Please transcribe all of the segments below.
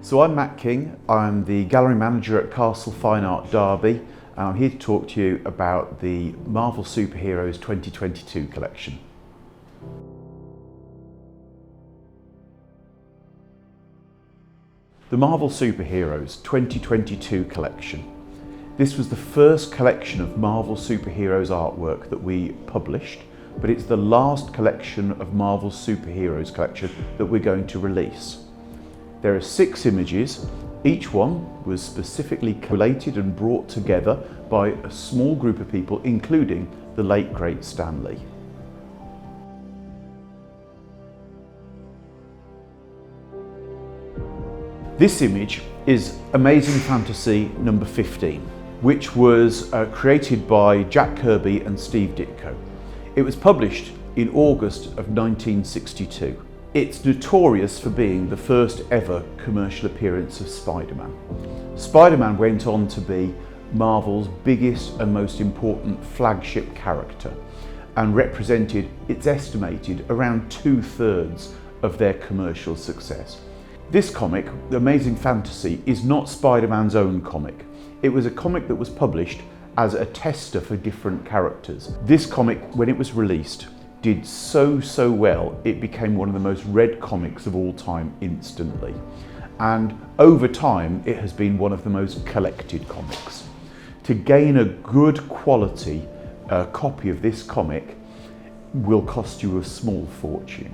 So I'm Matt King, I'm the gallery manager at Castle Fine Art Derby, and I'm here to talk to you about the Marvel Superheroes 2022 collection. The Marvel Superheroes 2022 collection. This was the first collection of Marvel Superheroes artwork that we published, but it's the last collection of Marvel Superheroes collection that we're going to release. There are 6 images. Each one was specifically collated and brought together by a small group of people, including the late great Stan Lee. This image is Amazing Fantasy number 15, which was created by Jack Kirby and Steve Ditko. It was published in August of 1962. It's notorious for being the first ever commercial appearance of Spider-Man. Spider-Man went on to be Marvel's biggest and most important flagship character and represented, it's estimated, around 2/3 of their commercial success. This comic, The Amazing Fantasy, is not Spider-Man's own comic. It was a comic that was published as a tester for different characters. This comic, when it was released, did so well, it became one of the most read comics of all time instantly. And over time, it has been one of the most collected comics. To gain a good quality copy of this comic will cost you a small fortune.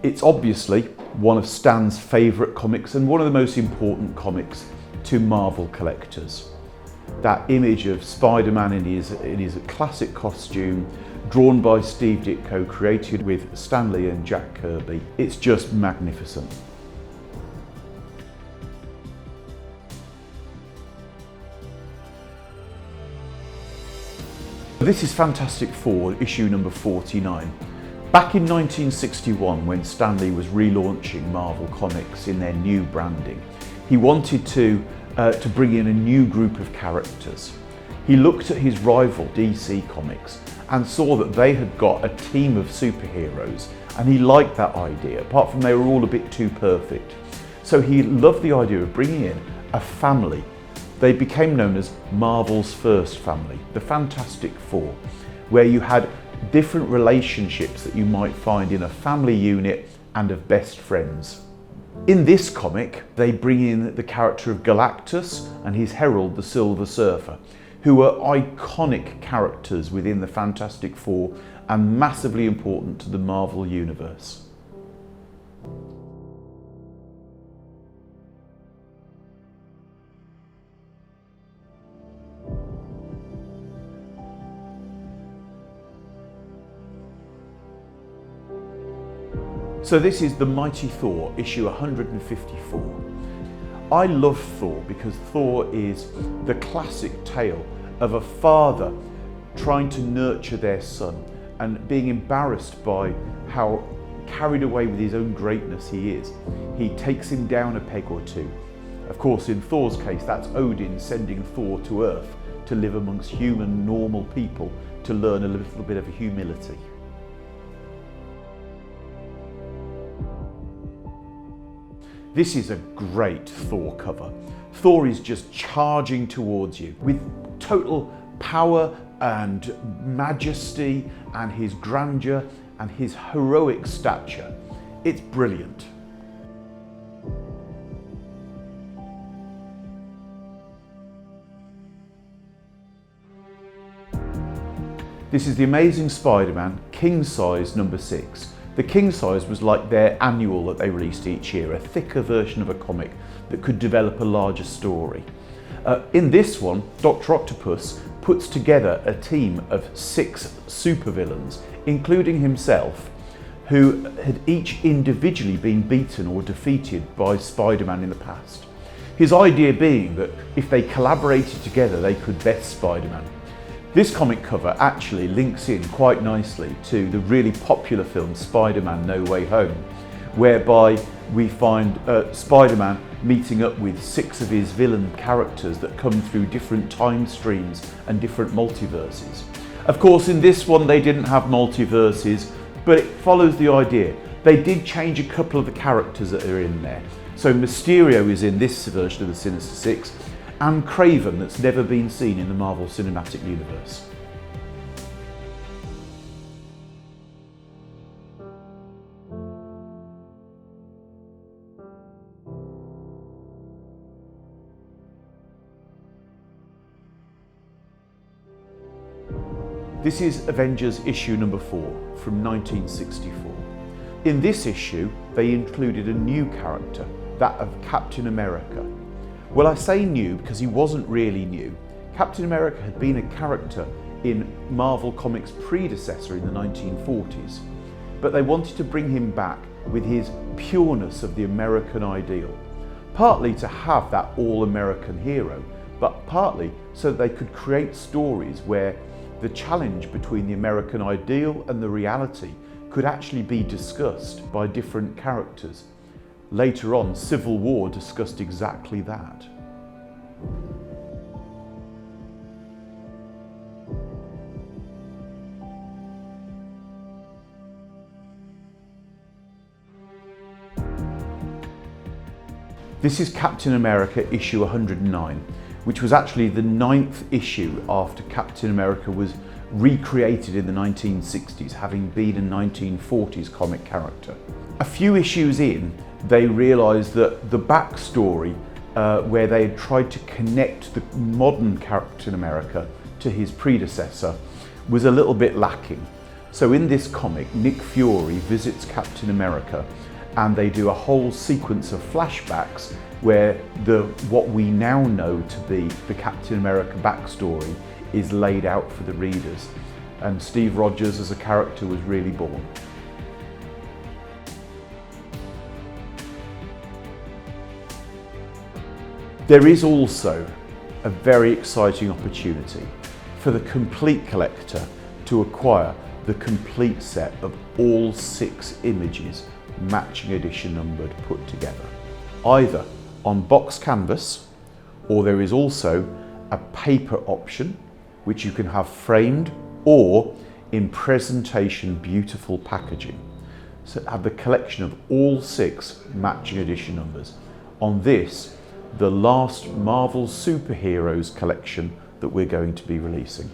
It's obviously one of Stan's favourite comics and one of the most important comics to Marvel collectors. That image of Spider-Man in his classic costume, drawn by Steve Ditko, created with Stan Lee and Jack Kirby. It's just magnificent. This is Fantastic Four, issue number 49. Back in 1961, when Stan Lee was relaunching Marvel Comics in their new branding, he wanted to bring in a new group of characters. He looked at his rival DC Comics and saw that they had got a team of superheroes, and he liked that idea, apart from they were all a bit too perfect. So he loved the idea of bringing in a family. They became known as Marvel's first family, the Fantastic Four, where you had different relationships that you might find in a family unit and of best friends. In this comic, they bring in the character of Galactus and his herald, the Silver Surfer, who are iconic characters within the Fantastic Four and massively important to the Marvel Universe. So this is The Mighty Thor, issue 154. I love Thor because Thor is the classic tale of a father trying to nurture their son and being embarrassed by how carried away with his own greatness he is. He takes him down a peg or two. Of course, in Thor's case, that's Odin sending Thor to Earth to live amongst human, normal people to learn a little bit of humility. This is a great Thor cover. Thor is just charging towards you with total power and majesty and his grandeur and his heroic stature. It's brilliant. This is The Amazing Spider-Man, king size number 6. The king size was like their annual that they released each year, a thicker version of a comic that could develop a larger story. In this one, Dr. Octopus puts together a team of 6 supervillains, including himself, who had each individually been beaten or defeated by Spider-Man in the past. His idea being that if they collaborated together, they could best Spider-Man. This comic cover actually links in quite nicely to the really popular film Spider-Man No Way Home, whereby we find Spider-Man meeting up with 6 of his villain characters that come through different time streams and different multiverses. Of course, in this one they didn't have multiverses, but it follows the idea. They did change a couple of the characters that are in there, So Mysterio is in this version of the Sinister Six, and Kraven, that's never been seen in the Marvel Cinematic Universe. This is Avengers issue number 4 from 1964. In this issue, they included a new character, that of Captain America. Well, I say new because he wasn't really new. Captain America had been a character in Marvel Comics' predecessor in the 1940s, but they wanted to bring him back with his pureness of the American ideal, partly to have that all-American hero, but partly so that they could create stories where the challenge between the American ideal and the reality could actually be discussed by different characters. Later on, Civil War discussed exactly that. This is Captain America issue 109, which was actually the 9th issue after Captain America was recreated in the 1960s, having been a 1940s comic character. A few issues in, they realised that the backstory, where they had tried to connect the modern Captain America to his predecessor, was a little bit lacking. So in this comic, Nick Fury visits Captain America, and they do a whole sequence of flashbacks where what we now know to be the Captain America backstory is laid out for the readers. And Steve Rogers as a character was really born. There is also a very exciting opportunity for the complete collector to acquire the complete set of all 6 images, matching edition numbered, put together, either on box canvas, or there is also a paper option which you can have framed or in presentation beautiful packaging. So have the collection of all 6 matching edition numbers on this, the last Marvel Superheroes collection that we're going to be releasing.